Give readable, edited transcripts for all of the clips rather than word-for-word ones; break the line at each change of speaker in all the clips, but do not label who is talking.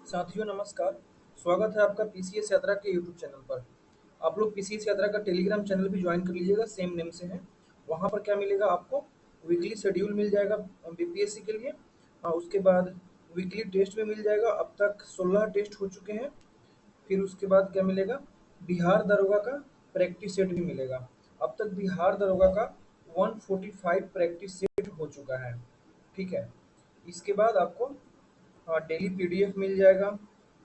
साथियों नमस्कार। स्वागत है आपका पीसीएस यात्रा के यूट्यूब चैनल पर। आप लोग पीसीएस यात्रा का टेलीग्राम चैनल भी ज्वाइन कर लीजिएगा, सेम नेम से है। वहाँ पर क्या मिलेगा आपको, वीकली शेड्यूल मिल जाएगा बीपीएससी के लिए। उसके बाद वीकली टेस्ट भी मिल जाएगा। अब तक 16 टेस्ट हो चुके हैं। फिर उसके बाद क्या मिलेगा, बिहार दरोगा का प्रैक्टिस सेट भी मिलेगा। अब तक बिहार दरोगा का 145 प्रैक्टिस सेट हो चुका है। ठीक है। इसके बाद आपको डेली पीडीएफ मिल जाएगा,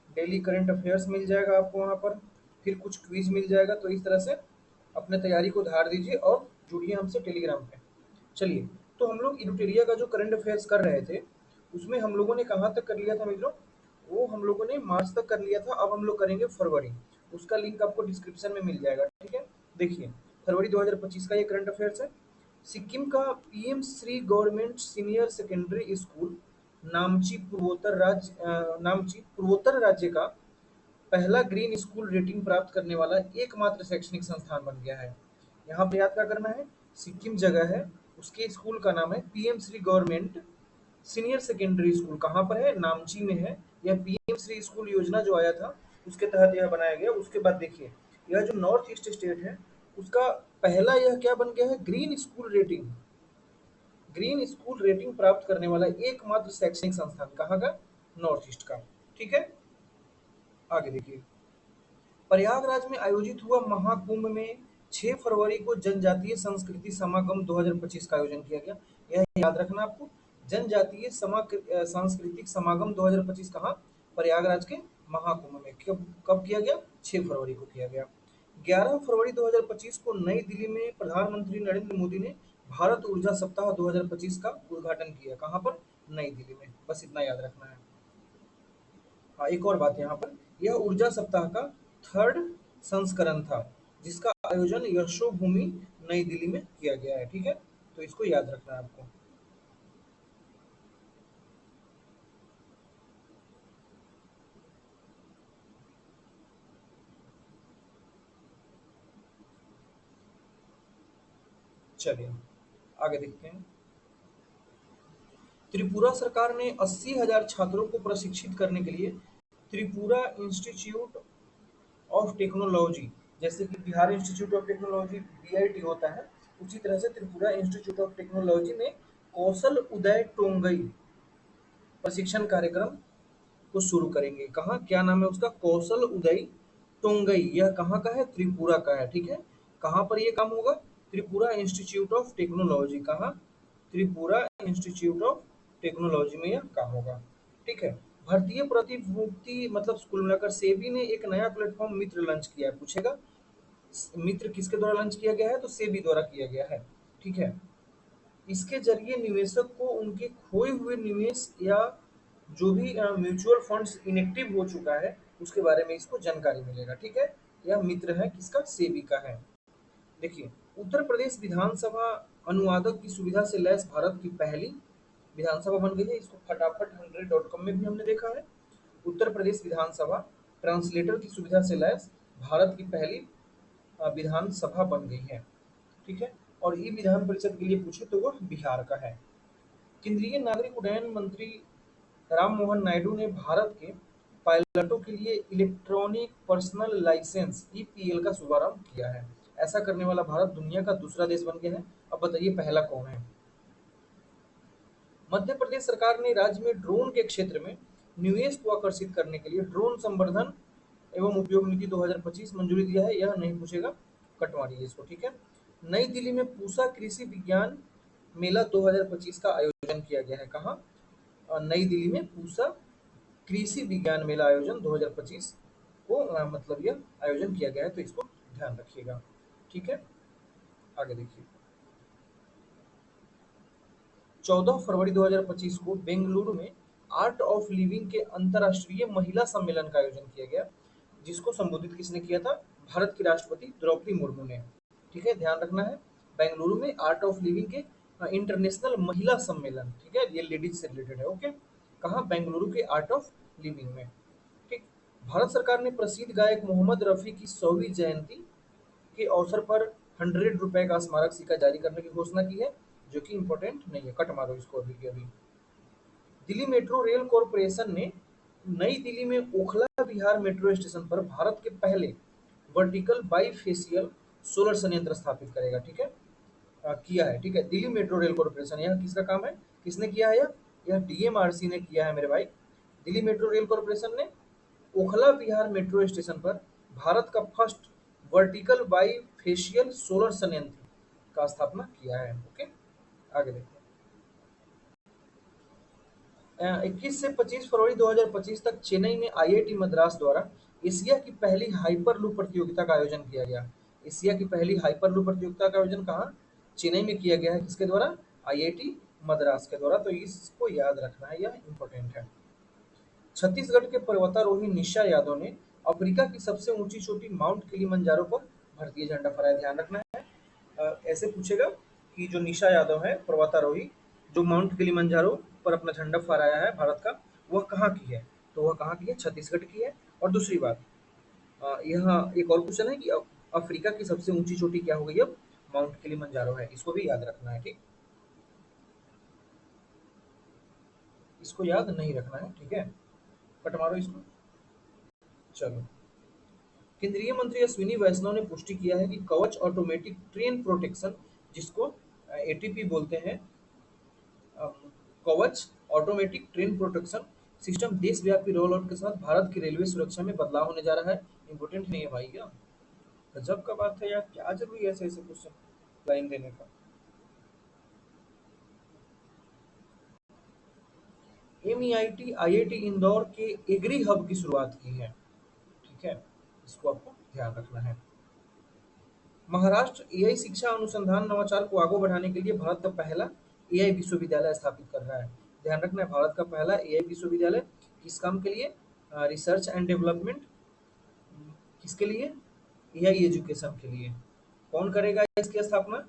डेली करंट अफेयर्स मिल जाएगा आपको वहाँ पर, फिर कुछ क्विज मिल जाएगा। तो इस तरह से अपने तैयारी को धार दीजिए और जुड़िए हमसे टेलीग्राम पे। चलिए, तो हम लोग इडुटेरिया का जो करंट अफेयर्स कर रहे थे, उसमें हम लोगों ने कहाँ तक कर लिया था मित्रों? वो हम लोगों ने मार्च तक कर लिया था। अब हम लोग करेंगे फरवरी। उसका लिंक आपको डिस्क्रिप्शन में मिल जाएगा। ठीक है। देखिए, फरवरी 2025 का ये करंट अफेयर्स है। सिक्किम का PM Shri government senior secondary school Namchi पूर्वोत्तर राज्य का पहला ग्रीन स्कूल रेटिंग प्राप्त करने वाला एकमात्र शैक्षणिक संस्थान बन गया है। यहाँ पे याद क्या करना है, सिक्किम जगह है, उसके स्कूल का नाम है PM Shri government senior secondary school. कहाँ पर है? नामची में है। यह पीएम श्री स्कूल योजना जो आया था उसके तहत यह बनाया गया। उसके बाद देखिए, यह जो नॉर्थ ईस्ट स्टेट है उसका पहला यह क्या बन गया है, ग्रीन स्कूल रेटिंग प्राप्त करने वाला एकमात्र शैक्षणिक संस्थान। कहाँ का? नॉर्थ ईस्ट का। ठीक है। आगे देखिए, प्रयागराज में आयोजित हुआ महाकुंभ में 6 फरवरी को जनजातीय संस्कृति समागम 2025 का आयोजन किया गया। यह याद रखना आपको, जनजातीय सांस्कृतिक समागम 2025 कहाँ? प्रयागराज के महाकुंभ में। कब कब किया गया? 6 फरवरी को किया गया। 11 फरवरी 2025 को नई दिल्ली में प्रधानमंत्री नरेंद्र मोदी ने भारत ऊर्जा सप्ताह 2025 का उद्घाटन किया। कहाँ पर? नई दिल्ली में। बस इतना याद रखना है। हाँ, एक और बात यहाँ पर, यह ऊर्जा सप्ताह का 3rd संस्करण था, जिसका आयोजन यशोभूमि नई दिल्ली में किया गया है। ठीक है, तो इसको याद रखना है आपको। चलिए आगे देखते हैं। त्रिपुरा सरकार ने 80,000 छात्रों को प्रशिक्षित करने के लिए त्रिपुरा इंस्टीट्यूट ऑफ टेक्नोलॉजी, जैसे कि Bihar institute of technology BIT होता है, उसी तरह से त्रिपुरा इंस्टीट्यूट ऑफ टेक्नोलॉजी में कौशल उदय टोंगई प्रशिक्षण कार्यक्रम को शुरू करेंगे। कहाँ? क्या नाम है उसका? कौशल उदय टोंगई। यह कहाँ का है? त्रिपुरा का है। ठीक है। कहाँ पर ये काम होगा? Tripura institute of technology. कहाँ? त्रिपुरा इंस्टीट्यूट ऑफ टेक्नोलॉजी में यह काम होगा। ठीक है। भारतीय प्रतिभूति मतलब कुल मिलाकर सेबी ने एक नया प्लेटफॉर्म मित्र लॉन्च किया है। पूछेगा मित्र किसके द्वारा लॉन्च किया गया है, तो सेबी द्वारा किया गया है। ठीक है। इसके जरिए निवेशक को उनके खोए हुए निवेश या जो भी म्यूचुअल फंड्स इनएक्टिव हो चुका है उसके बारे में इसको जानकारी मिलेगा। ठीक है। यह मित्र है किसका? सेबी का है। देखिए, उत्तर प्रदेश विधानसभा अनुवादक की सुविधा से लैस भारत की पहली विधानसभा बन गई है। इसको फटाफट 100.com में भी हमने देखा है। उत्तर प्रदेश विधानसभा ट्रांसलेटर की सुविधा से लैस भारत की पहली विधानसभा बन गई है। ठीक है। और ई विधान परिषद के लिए पूछे तो वह बिहार का है। केंद्रीय नागरिक उड्डयन मंत्री राम मोहन नायडू ने भारत के पायलटों के लिए इलेक्ट्रॉनिक पर्सनल लाइसेंस ईपीएल का शुभारंभ किया है। ऐसा करने वाला भारत दुनिया का दूसरा देश बन गया है। अब बताइए पहला कौन है? मध्य प्रदेश सरकार ने राज्य में ड्रोन के क्षेत्र में निवेश को आकर्षित करने के लिए ड्रोन संवर्धन एवं उपयोग नीति 2025 मंजूरी दिया है। यह नहीं पूछेगा, कटवा दीजिए इसको। ठीक है। नई दिल्ली में पूसा कृषि विज्ञान मेला 2025 का आयोजन किया गया है। कहाँ? नई दिल्ली में पूसा कृषि विज्ञान मेला आयोजन 2025 को मतलब यह आयोजन किया गया है, तो इसको ध्यान रखिएगा। ठीक है। आगे देखिए, 14 फरवरी 2025 को बेंगलुरु में आर्ट ऑफ लिविंग के अंतर्राष्ट्रीय महिला सम्मेलन का आयोजन किया गया, जिसको संबोधित किसने किया था? भारत की राष्ट्रपति द्रौपदी मुर्मू ने। ठीक है, ध्यान रखना है। बेंगलुरु में आर्ट ऑफ लिविंग के इंटरनेशनल महिला सम्मेलन। ठीक है, ये लेडीज से रिलेटेड है। ओके। कहाँ? बेंगलुरु के आर्ट ऑफ लिविंग में। ठीक। भारत सरकार ने प्रसिद्ध गायक मोहम्मद रफी की 100वीं जयंती के अवसर पर 100 रुपए का स्मारक सिक्का जारी करने की घोषणा की है, जो कि इंपॉर्टेंट नहीं है, कट मारो इसको अभी के अभी। दिल्ली मेट्रो रेल कॉरपोरेशन ने नई दिल्ली में ओखला विहार मेट्रो स्टेशन पर भारत के पहले वर्टिकल बाईफेशियल सोलर संयंत्र स्थापित करेगा। ठीक है, किया है। ठीक है, दिल्ली मेट्रो रेल कॉर्पोरेशन, यह किसका काम है, किसने किया है यह डीएमआरसी ने किया है मेरे भाई। दिल्ली मेट्रो रेल कॉर्पोरेशन ने ओखला विहार मेट्रो स्टेशन पर भारत का फर्स्ट वर्टिकल बाईफेशियल सोलर संयंत्र का स्थापना किया है। ओके, आगे देखते हैं। 21 से 25 फरवरी 2025 तक चेन्नई में आईआईटी मद्रास द्वारा एशिया की पहली हाइपरलूप प्रतियोगिता का आयोजन किया गया। एशिया की पहली हाइपरलूप प्रतियोगिता का आयोजन कहाँ, चेन्नई में किया गया है। किसके द्वारा, आईआईटी मद्रास के द्वारा। तो इसको याद रखना है, यह इंपॉर्टेंट है। छत्तीसगढ़ के पर्वतारोही निशा यादव ने अफ्रीका की सबसे ऊंची चोटी माउंट किलिमंजारो पर भारतीय झंडा फहराया। ध्यान रखना है, ऐसे पूछेगा कि जो निशा यादव है पर्वतारोही, जो माउंट किलिमंजारो पर अपना झंडा फहराया है भारत का, वह कहाँ की है, तो वह कहाँ की है, छत्तीसगढ़ की है। और दूसरी बात, यहाँ एक और क्वेश्चन है कि अफ्रीका की सबसे ऊंची चोटी क्या हो गई, अब माउंट किलिमंजारो है। इसको भी याद रखना है। ठीक, इसको याद नहीं रखना है। ठीक है, कट मारो इसको। चलो, केंद्रीय मंत्री अश्विनी वैष्णव ने पुष्टि किया है कि कवच ऑटोमेटिक ट्रेन प्रोटेक्शन, जिसको एटीपी बोलते हैं, कवच ऑटोमेटिक ट्रेन प्रोटेक्शन सिस्टम देशव्यापी रोल आउट के साथ भारत की रेलवे सुरक्षा में बदलाव होने जा रहा है। इंपोर्टेंट नहीं है भाई, क्या गजब का बात है यार, क्या जरूरी है ऐसे ऐसे क्वेश्चन लाइन देने का। एमईआईटी आईआईटी इंदौर के एग्री हब की शुरुआत की है। ठीक है, इसको आपको ध्यान रखना है। महाराष्ट्र एआई शिक्षा अनुसंधान नवाचार को आगे बढ़ाने के लिए भारत का पहला एआई विश्वविद्यालय स्थापित कर रहा है। ध्यान रखना है, भारत का पहला एआई विश्वविद्यालय किस काम के लिए, रिसर्च एंड डेवलपमेंट, किसके लिए, एआई एजुकेशन के लिए। कौन करेगा इसकी स्थापना,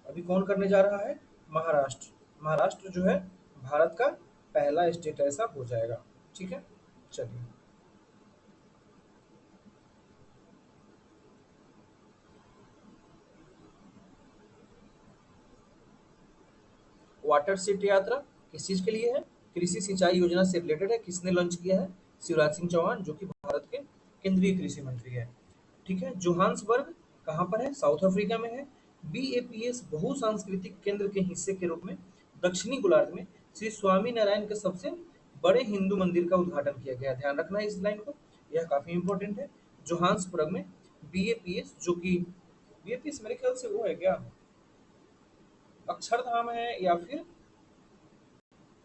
अभी कौन करने जा रहा है, महाराष्ट्र। महाराष्ट्र जो है भारत का पहला स्टेट ऐसा हो जाएगा। ठीक है, चलिए। वाटर सेट यात्रा किस चीज के लिए है, कृषि सिंचाई योजना से रिलेटेड है। किसने लॉन्च किया है, शिवराज सिंह चौहान, जो कि भारत के केंद्रीय कृषि मंत्री है। ठीक है, जोहान्सबर्ग कहाँ पर है, साउथ अफ्रीका में है। बीएपीएस बहुसांस्कृतिक केंद्र के हिस्से के रूप में दक्षिणी गोलार्ध में श्री स्वामी नारायण के सबसे बड़े हिंदू मंदिर का उद्घाटन किया गया। ध्यान रखना है इस लाइन को, यह काफी इंपॉर्टेंट है। जोहान्सबर्ग में बीएपीएस, जो कि बीएपीएस मेरे ख्याल से वो है क्या, अक्षरधाम है या फिर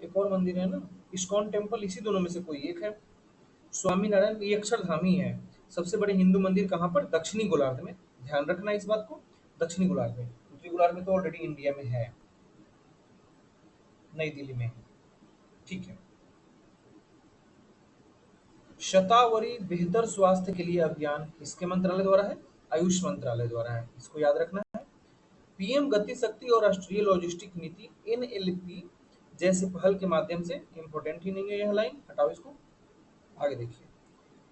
एक और मंदिर है ना, इस्कॉन टेम्पल, इसी दोनों में से कोई एक है। स्वामीनारायण ये अक्षरधाम ही है। सबसे बड़े हिंदू मंदिर कहाँ पर, दक्षिणी गोलार्ध में। ध्यान रखना इस बात को, दक्षिणी गोलार्ध में। उत्तरी गोलार्ध में तो ऑलरेडी इंडिया में है, नई दिल्ली में है। ठीक है, शतावरी बेहतर स्वास्थ्य के लिए अभियान किसके मंत्रालय द्वारा है, आयुष मंत्रालय द्वारा है। इसको याद रखना है। पीएम गति शक्ति और राष्ट्रीय लॉजिस्टिक नीति एनएलपी जैसे पहल के माध्यम से, इंपोर्टेंट ही नहीं है यह लाइन, हटाओ इसको। आगे देखिए,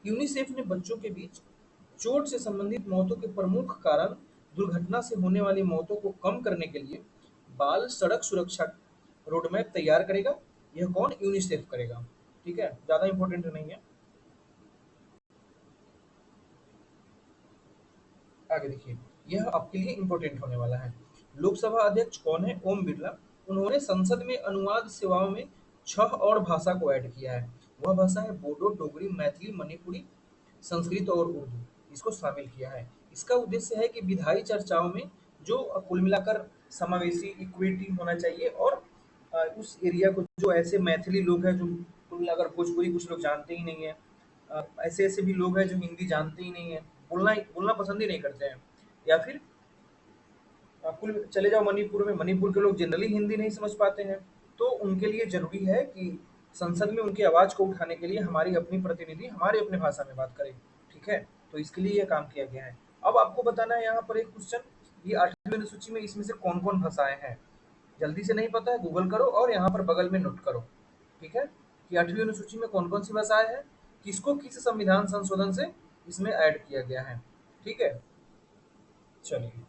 यूनिसेफ ने बच्चों के बीच चोट से संबंधित मौतों के प्रमुख कारण दुर्घटना से होने वाली मौतों को कम करने के लिए बाल सड़क सुरक्षा रोडमैप तैयार करेगा। यह कौन, यूनिसेफ करेगा। ठीक है, ज्यादा इंपॉर्टेंट नहीं है। आगे देखिए, यह आपके लिए इंपॉर्टेंट होने वाला है। लोकसभा अध्यक्ष कौन है, ओम बिरला। उन्होंने संसद में अनुवाद सेवाओं में 6 और भाषा को ऐड किया है। वह भाषा है बोडो, डोगरी, मैथिली, मणिपुरी, संस्कृत और उर्दू, इसको शामिल किया है। इसका उद्देश्य है कि विधायी चर्चाओं में जो कुल मिलाकर समावेशी इक्विटी होना चाहिए, और उस एरिया को जो ऐसे मैथिली लोग हैं जो कुल मिलाकर भोजपुरी कुछ लोग जानते ही नहीं है, ऐसे ऐसे भी लोग हैं जो हिंदी जानते ही नहीं है, बोलना बोलना पसंद ही नहीं करते हैं, या फिर कुल चले जाओ मणिपुर में, मणिपुर के लोग जनरली हिंदी नहीं समझ पाते हैं। तो उनके लिए जरूरी है कि संसद में उनकी आवाज को उठाने के लिए हमारी अपनी प्रतिनिधि हमारी अपनी भाषा में बात करें। ठीक है, तो इसके लिए यह काम किया गया है। अब आपको बताना है यहाँ पर एक क्वेश्चन, ये 8वीं अनुसूची में इसमें से कौन कौन भाषाएं हैं। जल्दी से नहीं पता है, गूगल करो और यहाँ पर बगल में नोट करो। ठीक है, कि 8वीं अनुसूची में कौन कौन सी भाषाएं हैं, किसको किस संविधान संशोधन से इसमें ऐड किया गया है। ठीक है, चलिए।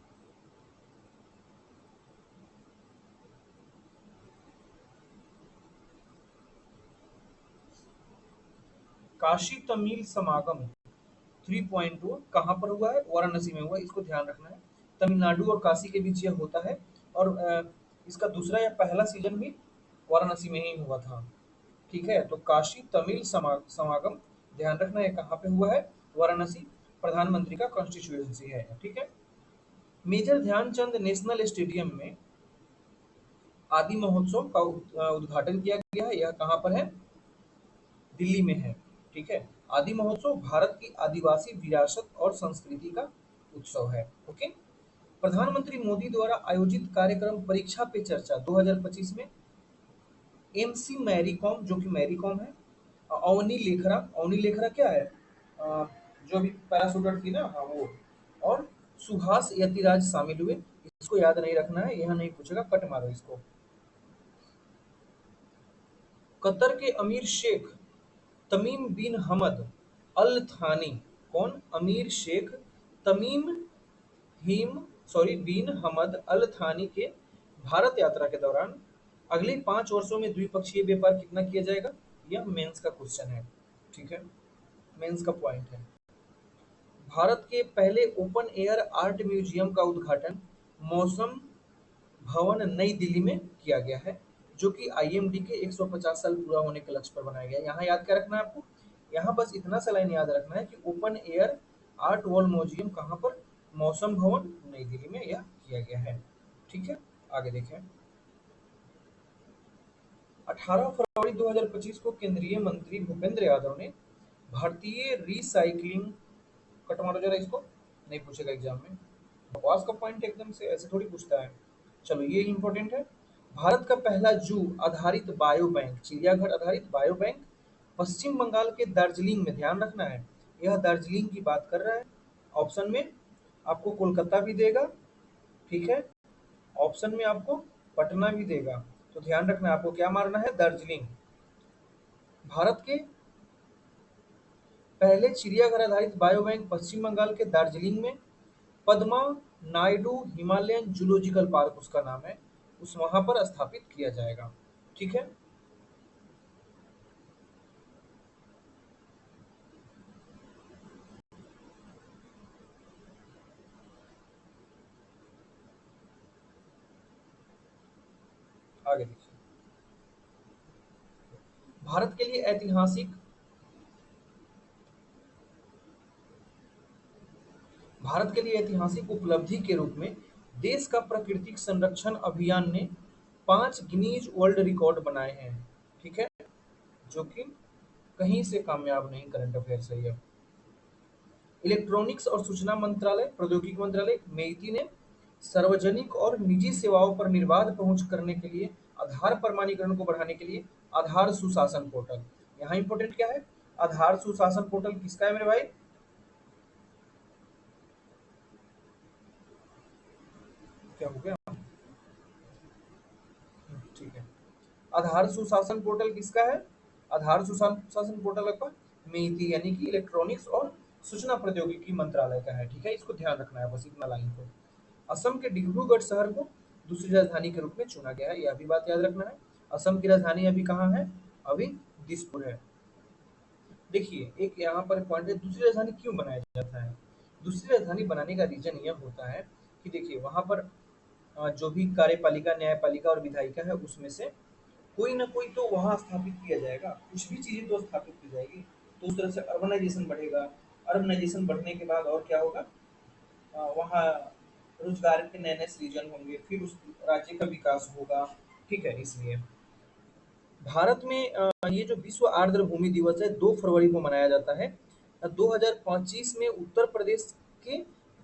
काशी तमिल समागम 3.2 कहाँ पर हुआ है? वाराणसी में हुआ है, इसको ध्यान रखना है। तमिलनाडु और काशी के बीच यह होता है और इसका दूसरा या पहला सीजन भी वाराणसी में ही हुआ था। ठीक है, तो काशी तमिल समागम ध्यान रखना है कहाँ पे हुआ है? वाराणसी, प्रधानमंत्री का कॉन्स्टिट्यूएंसी है। ठीक है, मेजर ध्यानचंद नेशनल स्टेडियम में आदि महोत्सव का उद्घाटन किया गया है। यह कहाँ पर है? दिल्ली में है। ठीक है, आदि महोत्सव भारत की आदिवासी विरासत और संस्कृति का उत्सव है। ओके, प्रधानमंत्री मोदी द्वारा आयोजित कार्यक्रम परीक्षा पे चर्चा 2025 में एमसी मैरी कॉम, जो कि मैरी कॉम है, अवनी लेखरा क्या है? जो भी पैराशूटर थी ना, हाँ वो, और सुहास यतिराज शामिल हुए। इसको याद नहीं रखना है, यह नहीं पूछेगा, कट मारो इसको। कतर के अमीर शेख तमीम बिन हमद अल थानी, कौन? अमीर शेख तमीम हिम सॉरी बिन हमद अल थानी के भारत यात्रा के दौरान अगले 5 वर्षों में द्विपक्षीय व्यापार कितना किया जाएगा? यह मेंस का क्वेश्चन है। ठीक है, मेंस का पॉइंट है। भारत के पहले ओपन एयर आर्ट म्यूजियम का उद्घाटन मौसम भवन नई दिल्ली में किया गया है, जो कि आईएमडी के 150 साल पूरा होने के लक्ष्य पर बनाया गया है। यहाँ याद क्या रखना है आपको? यहाँ बस इतना सा लाइन याद रखना है कि open air art wall museum कहाँ पर? मौसम भवन नई दिल्ली में यह किया गया है। ठीक है, आगे देखें। 18 फरवरी 2025 को केंद्रीय मंत्री भूपेंद्र यादव ने भारतीय रिसाइकलिंग, कट मारो जरा इसको, नहीं पूछेगा एग्जाम में, बकवास का पॉइंट एकदम से ऐसे थोड़ी पूछता है। चलो ये इंपॉर्टेंट है। भारत का पहला जू आधारित बायो बैंक, चिड़ियाघर आधारित बायो बैंक पश्चिम बंगाल के दार्जिलिंग में, ध्यान रखना है, यह दार्जिलिंग की बात कर रहा है। ऑप्शन में आपको कोलकाता भी देगा, ठीक है, ऑप्शन में आपको पटना भी देगा, तो ध्यान रखना है आपको क्या मारना है? दार्जिलिंग। भारत के पहले चिड़ियाघर आधारित बायो बैंक पश्चिम बंगाल के दार्जिलिंग में Padma Naidu Himalayan zoological park उसका नाम है, उस वहां पर स्थापित किया जाएगा। ठीक है, आगे देखिए। भारत के लिए ऐतिहासिक भारत के लिए ऐतिहासिक उपलब्धि के रूप में देश का प्राकृतिक संरक्षण अभियान ने 5 गिनीज वर्ल्ड रिकॉर्ड बनाए हैं। ठीक है, जो कि कहीं से कामयाब नहीं, करंट अफेयर से है। इलेक्ट्रॉनिक्स और सूचना मंत्रालय, प्रौद्योगिकी मंत्रालय मेइती ने सार्वजनिक और निजी सेवाओं पर निर्बाध पहुंच करने के लिए आधार प्रमाणीकरण को बढ़ाने के लिए आधार सुशासन पोर्टल, यहाँ इंपोर्टेंट क्या है? आधार सुशासन पोर्टल किसका है मेरे भाई? क्या हो गया? ठीक है, आधार सुशासन पोर्टल किसका है? आधार सुशासन पोर्टल आपका मेइती यानी कि इलेक्ट्रॉनिक्स और सूचना प्रौद्योगिकी मंत्रालय का है। ठीक है, इसको ध्यान रखना है बस इतना लाइन को। असम के डिब्रूगढ़ शहर को दूसरी राजधानी के रूप में चुना गया है, यह भी बात याद रखना है। असम की राजधानी अभी कहाँ है? अभी दिसपुर है। देखिए एक यहाँ पर पॉइंट है, दूसरी राजधानी क्यों बनाया जाता है? दूसरी राजधानी बनाने का रीजन यह होता है कि देखिए वहां पर जो भी कार्यपालिका, न्यायपालिका और विधायिका है उसमें से कोई ना कोई तो वहाँ स्थापित किया जाएगा, कुछ भी चीजें तो स्थापित की जाएगी, तो उस तरह से अर्बनाइजेशन बढ़ेगा। अर्बनाइजेशन बढ़ने के बाद और क्या होगा? वहाँ रोजगार के नए नए सृजन होंगे, फिर उस राज्य का विकास होगा। ठीक है, इसलिए भारत में ये जो विश्व आर्द्र भूमि दिवस है 2 फरवरी को मनाया जाता है। 2025 में उत्तर प्रदेश के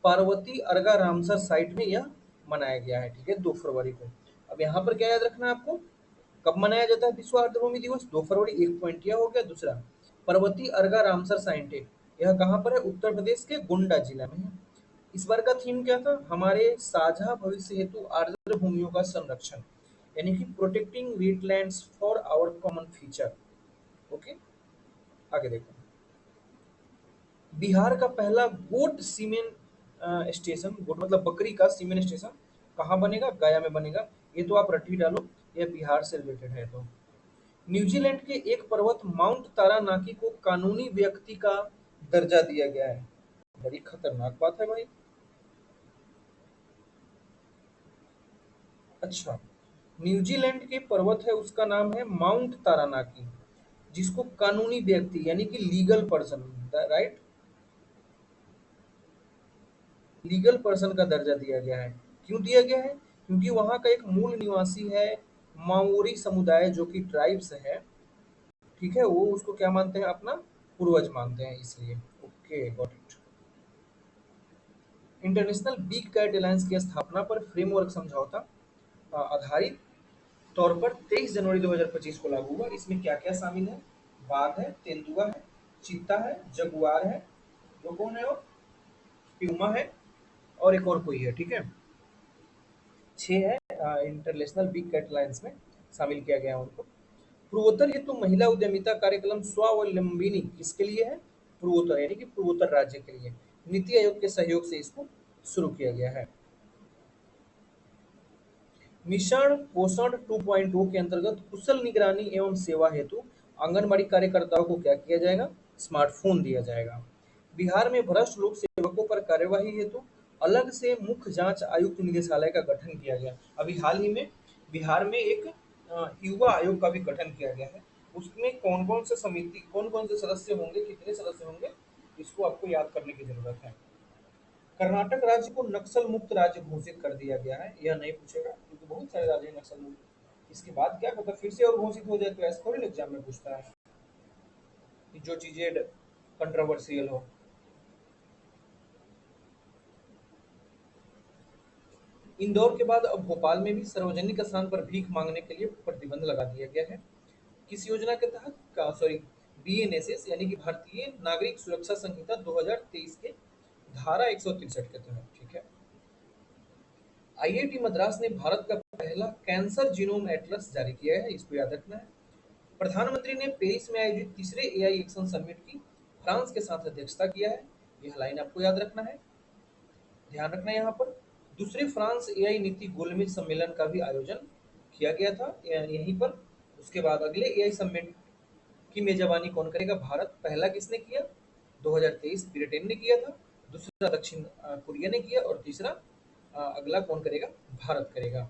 पार्वती अर्गा रामसर साइट में यह मनाया गया है। ठीक है, 2 फरवरी को। अब यहाँ पर क्या याद रखना है आपको? कब मनाया जाता है विश्व आर्द्र भूमि दिवस? 2 फरवरी, एक पॉइंट यह हो गया। दूसरा, पर्वती अर्गा रामसर साइट, यह कहाँ पर है? उत्तर प्रदेश के गोंडा जिला में है। इस बार का थीम क्या था? हमारे साझा भविष्य हेतु आर्द्र भूमियों का संरक्षण, यानी कि protecting wetlands for our common future. Okay, आगे देखो। बिहार का पहला गोट सीमेंट स्टेशन, गोट मतलब बकरी का सीमेंट स्टेशन कहाँ बनेगा? गया में बनेगा। ये तो आप रट्टी डालो, ये बिहार से रिलेटेड है। तो न्यूजीलैंड के एक पर्वत माउंट तारानाकी को कानूनी व्यक्ति का दर्जा दिया गया है। बड़ी खतरनाक बात है भाई। अच्छा, न्यूजीलैंड के पर्वत है उसका नाम है माउंट तारानाकी, जिसको कानूनी व्यक्ति यानी कि legal person, right, legal person का दर्जा दिया गया है। क्यों दिया गया है? क्योंकि वहाँ का एक मूल निवासी है माओरी समुदाय, जो कि ट्राइब्स है, ठीक है, वो उसको क्या मानते हैं, अपना पूर्वज मानते हैं, इसलिए। Okay, got it. International big cat alliance की स्थापना पर फ्रेमवर्क समझौता आधारित तौर पर 23 जनवरी 2025 को लागू हुआ। इसमें क्या-क्या शामिल है? बाघ है, तेंदुआ है, चीता है, जगुआर है, वो कौन है वो? प्यूमा है, और एक और कोई है, ठीक है? 6 है इंटरनेशनल बिग कैट अलायंस में शामिल किया गया है उनको। पूर्वोत्तर हेतु महिला उद्यमिता कार्यक्रम स्वावलंबिनी किसके लिए है? पूर्वोत्तर यानी कि पूर्वोत्तर राज्य के लिए। नीति आयोग के सहयोग से इसको शुरू किया गया है। मिशन पोषण 2.0 के अंतर्गत कुशल निगरानी एवं सेवा हेतु आंगनबाड़ी कार्यकर्ताओं को क्या किया जाएगा? स्मार्टफोन दिया जाएगा। बिहार में भ्रष्ट लोक सेवकों पर कार्यवाही हेतु अलग से मुख्य जांच आयुक्त निदेशालय का गठन किया गया। अभी हाल ही में बिहार में एक युवा आयोग का भी गठन किया गया है। उसमें कौन कौन से समिति, कौन कौन से सदस्य होंगे, कितने सदस्य होंगे, इसको आपको याद करने की जरूरत है। कर्नाटक राज्य को नक्सल मुक्त राज्य घोषित कर दिया गया है। यह नहीं पूछेगा क्योंकि बहुत सारे राज्य हैं नक्सल मुक्त। इसके बाद क्या पता फिर से और घोषित हो जाए, तो ऐसा थोड़ी एग्जाम में पूछता है कि जो चीजें कंट्रोवर्शियल हो। इंदौर के बाद अब भोपाल में भी सार्वजनिक स्थान पर भीख मांगने के लिए प्रतिबंध लगा दिया गया है। किस योजना के तहत? सॉरी, बीएनएसएस यानी कि भारतीय नागरिक सुरक्षा संहिता 2023 के धारा 163 के तहत, ठीक है। आईआईटी मद्रास ने भारत का पहला कैंसर जीनोम एटलस जारी किया है, इसको याद रखना है। प्रधानमंत्री ने पेरिस में आयोजित तीसरे एआई एक्शन समिट की फ्रांस के साथ अध्यक्षता किया है। यह लाइन आपको याद रखना है, ध्यान रखना है यहाँ पर। दूसरे फ्रांस एआई नीति गोलमेज सम्मेलन का भी आयोजन किया गया था यहीं पर। उसके बाद अगले एआई समिट की मेजबानी कौन करेगा? भारत। पहला किसने किया? 2023 ब्रिटेन ने किया था, दूसरा दक्षिण कोरिया ने किया, और तीसरा अगला कौन करेगा? भारत करेगा।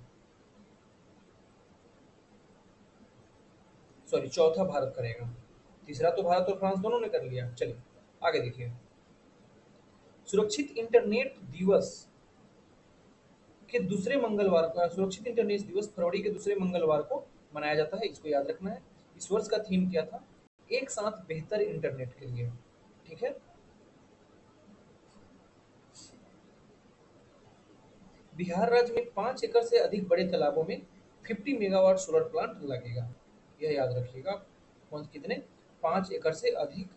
सॉरी, चौथा भारत करेगा। तीसरा तो भारत और फ्रांस दोनों ने कर लिया। चलिए आगे देखिए। सुरक्षित इंटरनेट दिवस के दूसरे मंगलवार को, सुरक्षित इंटरनेट दिवस फरवरी के दूसरे मंगलवार को मनाया जाता है, इसको याद रखना है। इस वर्ष का थीम क्या था? एक साथ बेहतर इंटरनेट के लिए, ठीक है। बिहार राज्य में 5 एकड़ से अधिक बड़े तालाबों में 50 मेगावाट सोलर प्लांट लगेगा। यह याद रखिएगा। कौन कितने? 5 एकड़ से अधिक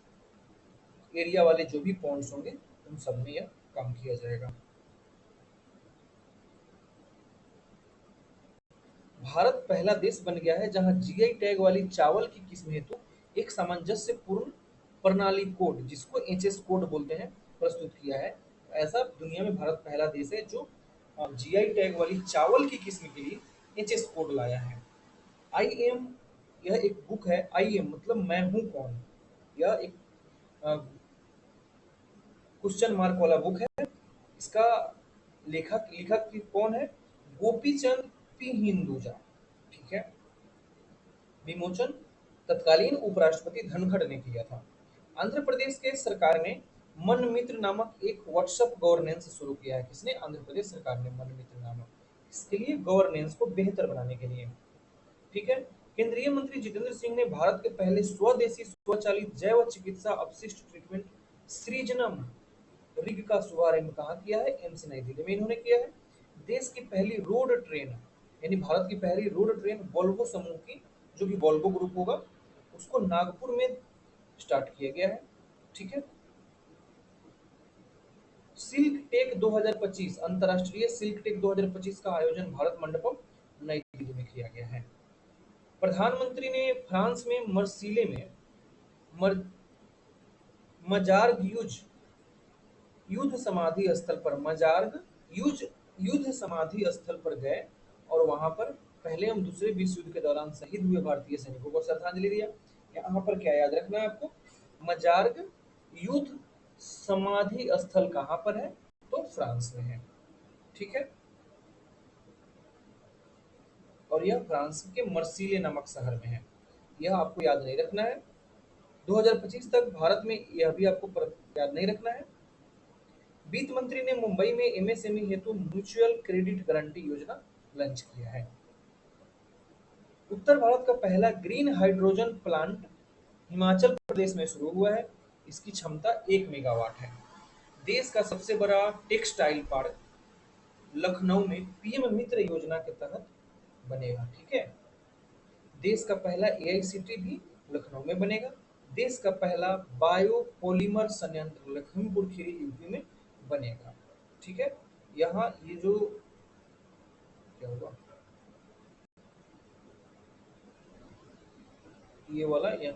एरिया वाले जो भी पॉन्ड्स होंगे उन सब में यह काम किया जाएगा। भारत पहला देश बन गया है जहां जीआई टैग वाली चावल की किस्म हेतु एक सामंजस्यपूर्ण प्रणाली कोड, जिसको एचएस कोड बोलते हैं, प्रस्तुत किया है। ऐसा दुनिया में भारत पहला देश है जो जीआई टैग वाली चावल की किस्म के लिए एचएस कोड लाया है। आई एम, यह एक बुक है। आई एम मतलब मैं हूँ कौन। यह एक क्वेश्चन मार्क वाला बुक है। इसका लेखक लेखक कौन है? गोपी चंद पी हिंदुजा, ठीक है। विमोचन तत्कालीन उपराष्ट्रपति धनखड़ ने किया था। आंध्र प्रदेश के सरकार ने मन मित्र नामक एक व्हाट्सएप गवर्नेंस शुरू किया है। किसने? आंध्र प्रदेश सरकार ने मन मित्र नामक, इसके लिए गवर्नेंस को बेहतर बनाने के लिए, ठीक है। केंद्रीय मंत्री जितेंद्र सिंह ने भारत के पहले स्वदेशी स्वचालित जैव चिकित्सा अपशिष्ट ट्रीटमेंट सृजनम रिग का शुभारंभ कहाँ किया है? एम्स नई दिल्ली में इन्होंने किया है। देश की पहली रोड ट्रेन, यानी भारत की पहली रोड ट्रेन वोल्वो समूह की, जो कि वोल्वो ग्रुप होगा, उसको नागपुर में स्टार्ट किया गया है, ठीक है। सिल्क टेक 2025, अंतरराष्ट्रीय सिल्क टेक 2025 का आयोजन भारत मंडपम नई दिल्ली में किया गया है। प्रधानमंत्री ने फ्रांस में मर्सिले में मर, मजार्ग युद्ध समाधि स्थल पर, मजार्ग युद्ध युद्ध समाधि स्थल पर गए और वहां पर पहले एवं दूसरे विश्व युद्ध के दौरान शहीद हुए भारतीय सैनिकों को श्रद्धांजलि दिया। यहाँ पर क्या याद रखना है आपको, मजार्ग युद्ध समाधि स्थल कहाँ पर है, तो फ्रांस में है। ठीक है, और यह फ्रांस के मर्सिले नामक शहर में है। यह आपको याद नहीं रखना है। 2025 तक भारत में, यह भी आपको याद नहीं रखना है। वित्त मंत्री ने मुंबई में एमएसएमई हेतु म्यूचुअल क्रेडिट गारंटी योजना लॉन्च किया है। उत्तर भारत का पहला green hydrogen plant Himachal Pradesh में शुरू हुआ है। इसकी क्षमता 1 मेगावाट है। देश का सबसे बड़ा टेक्सटाइल पार्क लखनऊ में पीएम मित्र योजना के तहत बनेगा। ठीक है, देश का पहला एआईसीटी भी लखनऊ में बनेगा। देश का पहला बायोपॉलीमर संयंत्र लखीमपुर खीरी यूपी में बनेगा। ठीक है, यहाँ ये जो क्या हुआ, ये वाला या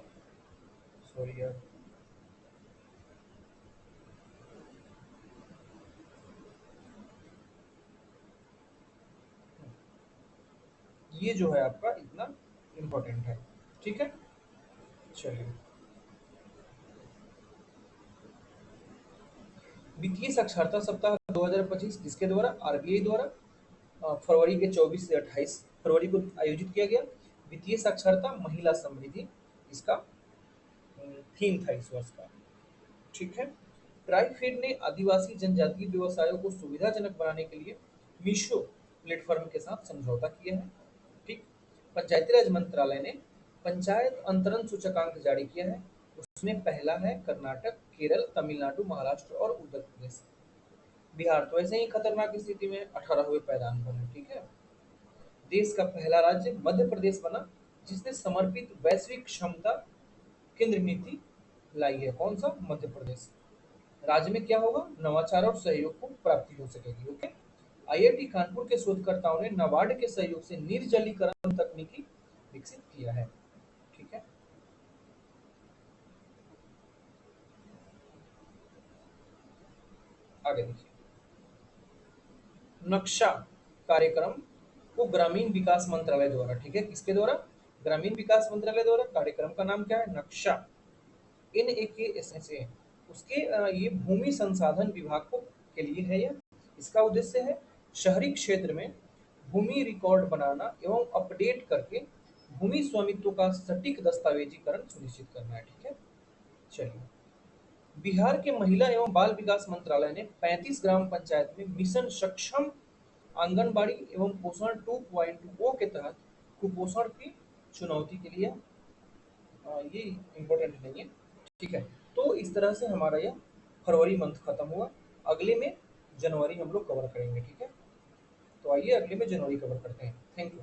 सॉरी यार, ये जो है आपका इतना इम्पोर्टेंट है। ठीक है, चलिए, वित्तीय साक्षरता सप्ताह 2025 जिसके द्वारा आरबीआई द्वारा फरवरी के 24 से 28 फरवरी को आयोजित किया गया। वित्तीय साक्षरता महिला समृद्धि, इसका थीम था इस वर्ष का। ठीक है, ट्राइफेड ने आदिवासी जनजातीय व्यवसायों को सुविधाजनक बनाने के लिए मीशो प्लेटफॉर्म के साथ समझौता किया है। ठीक, पंचायती राज मंत्रालय ने पंचायत अंतरण सूचकांक जारी किया है। उसमें पहला है कर्नाटक, केरल, तमिलनाडु, महाराष्ट्र और उत्तर प्रदेश। बिहार तो ऐसे ही खतरनाक स्थिति में 18वें पायदान पर है। ठीक है, देश का पहला राज्य मध्य प्रदेश बना जिसने समर्पित वैश्विक क्षमता केंद्र नीति लाई है। कौन सा, मध्य प्रदेश। राज्य में क्या होगा, नवाचार और सहयोग को प्राप्ति हो सकेगी। ओके, आईआईटी कानपुर के शोधकर्ताओं ने नाबार्ड के सहयोग से निर्जलीकरण तकनीकी विकसित किया है। ठीक है, आगे देखिए, नक्शा कार्यक्रम को ग्रामीण विकास मंत्रालय द्वारा, ठीक है, किसके द्वारा, ग्रामीण विकास मंत्रालय द्वारा। कार्यक्रम का नाम क्या है, नक्शा, NAKSA। उसके ये भूमि संसाधन विभाग को के लिए है। यह इसका उद्देश्य है शहरी क्षेत्र में भूमि रिकॉर्ड बनाना एवं अपडेट करके भूमि स्वामित्व का सटीक दस्तावेजीकरण सुनिश्चित करना है। ठीक है, चलिए, बिहार के महिला एवं बाल विकास मंत्रालय ने 35 ग्राम पंचायत में मिशन सक्षम आंगनबाड़ी एवं पोषण 2.0 के तहत कुपोषण की चुनौती के लिए, ये इम्पोर्टेंट नहीं है। ठीक है, तो इस तरह से हमारा यह फरवरी मंथ खत्म हुआ। अगले में जनवरी हम लोग कवर करेंगे। ठीक है, तो आइए अगले में जनवरी कवर करते हैं। Thank you.